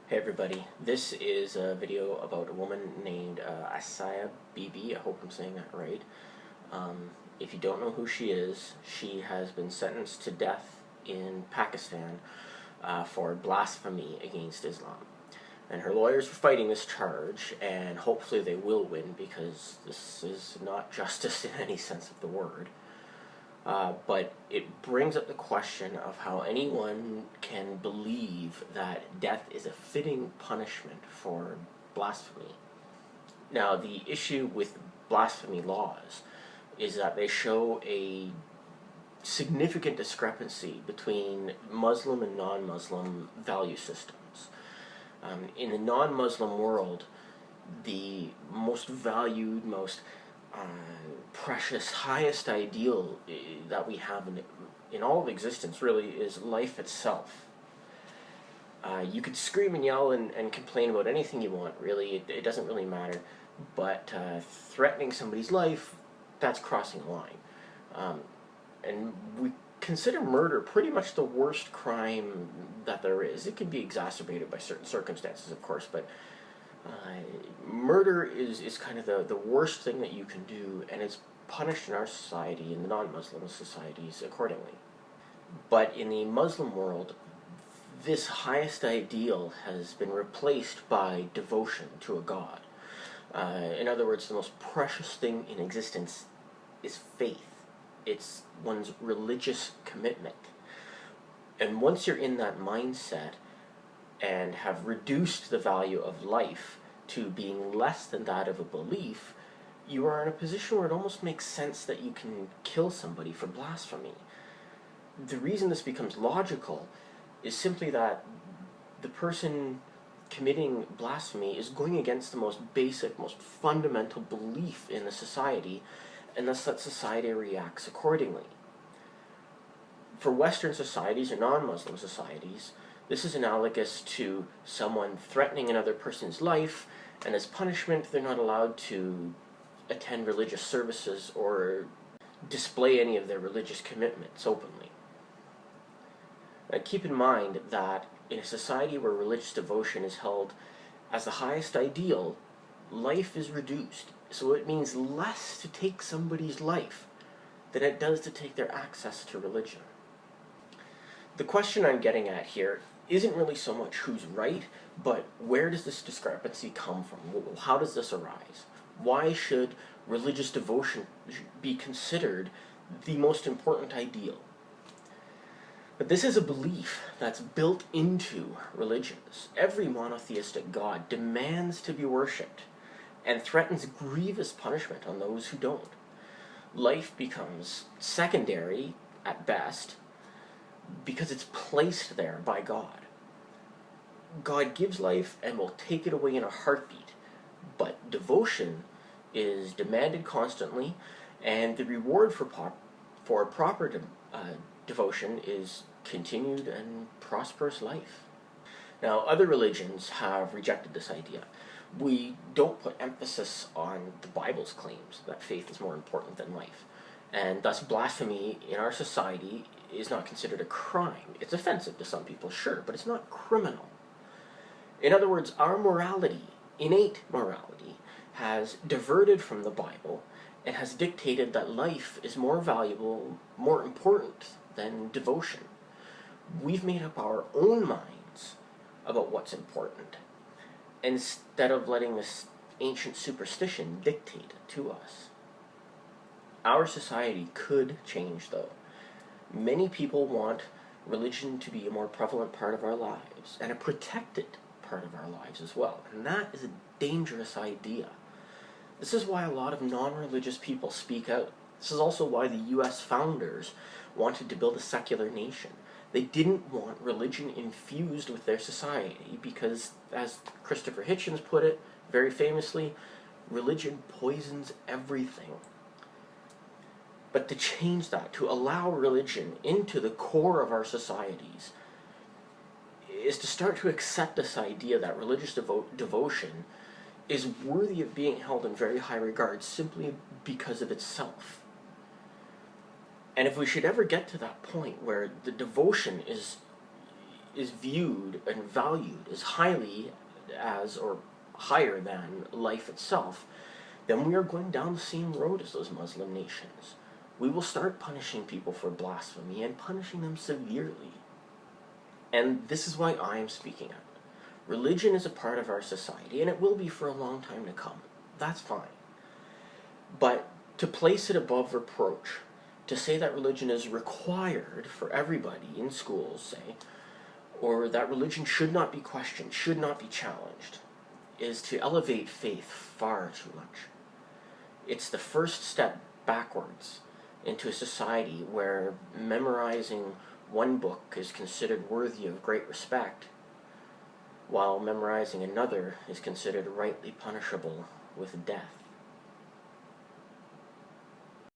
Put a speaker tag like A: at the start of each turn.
A: Hey everybody, this is a video about a woman named Asaya Bibi. I hope I'm saying that right. If you don't know who she has been sentenced to death in Pakistan for blasphemy against Islam. And her lawyers are fighting this charge, and hopefully they will win, because this is not justice in any sense of the word. But it brings up the question of how anyone can believe that death is a fitting punishment for blasphemy. Now, the issue with blasphemy laws is that they show a significant discrepancy between Muslim and non-Muslim value systems. In the non-Muslim world, the most valued, most precious, highest ideal that we have in all of existence really is life itself. You could scream and yell and complain about anything you want, really. It doesn't really matter. But threatening somebody's life, that's crossing a line. And we consider murder pretty much the worst crime that there is. It can be exacerbated by certain circumstances, of course, but murder is kind of the worst thing that you can do, and it's punished in our society, in the non-Muslim societies, accordingly. But in the Muslim world, this highest ideal has been replaced by devotion to a god. In other words, the most precious thing in existence is faith. It's one's religious commitment. And once you're in that mindset and have reduced the value of life to being less than that of a belief, you are in a position where it almost makes sense that you can kill somebody for blasphemy. The reason this becomes logical is simply that the person committing blasphemy is going against the most basic, most fundamental belief in the society, and thus that society reacts accordingly. For Western societies or non-Muslim societies, this is analogous to someone threatening another person's life, and as punishment they're not allowed to attend religious services or display any of their religious commitments openly. Now, keep in mind that in a society where religious devotion is held as the highest ideal, life is reduced. So it means less to take somebody's life than it does to take their access to religion. The question I'm getting at here isn't really so much who's right, but where does this discrepancy come from? How does this arise? Why should religious devotion be considered the most important ideal? But this is a belief that's built into religions. Every monotheistic god demands to be worshipped and threatens grievous punishment on those who don't. Life becomes secondary, at best, because it's placed there by God. God gives life and will take it away in a heartbeat, but devotion is demanded constantly, and the reward for proper devotion is continued and prosperous life. Now, other religions have rejected this idea. We don't put emphasis on the Bible's claims that faith is more important than life, and thus blasphemy in our society is not considered a crime. It's offensive to some people, sure, but it's not criminal. In other words, our morality, innate morality, has diverted from the Bible and has dictated that life is more valuable, more important than devotion. We've made up our own minds about what's important, instead of letting this ancient superstition dictate it to us. Our society could change, though. Many people want religion to be a more prevalent part of our lives, and a protected part of our lives as well, and that is a dangerous idea. This is why a lot of non-religious people speak out. This is also why the US founders wanted to build a secular nation. They didn't want religion infused with their society because, as Christopher Hitchens put it very famously, religion poisons everything. But to change that, to allow religion into the core of our societies, is to start to accept this idea that religious devotion is worthy of being held in very high regard simply because of itself. And if we should ever get to that point where the devotion is is viewed and valued as highly as or higher than life itself, then we are going down the same road as those Muslim nations. We will start punishing people for blasphemy and punishing them severely. And this is why I am speaking out. Religion is a part of our society, and it will be for a long time to come. That's fine. But to place it above reproach, to say that religion is required for everybody in schools, say, or that religion should not be questioned, should not be challenged, is to elevate faith far too much. It's the first step backwards into a society where memorizing one book is considered worthy of great respect, while memorizing another is considered rightly punishable with death.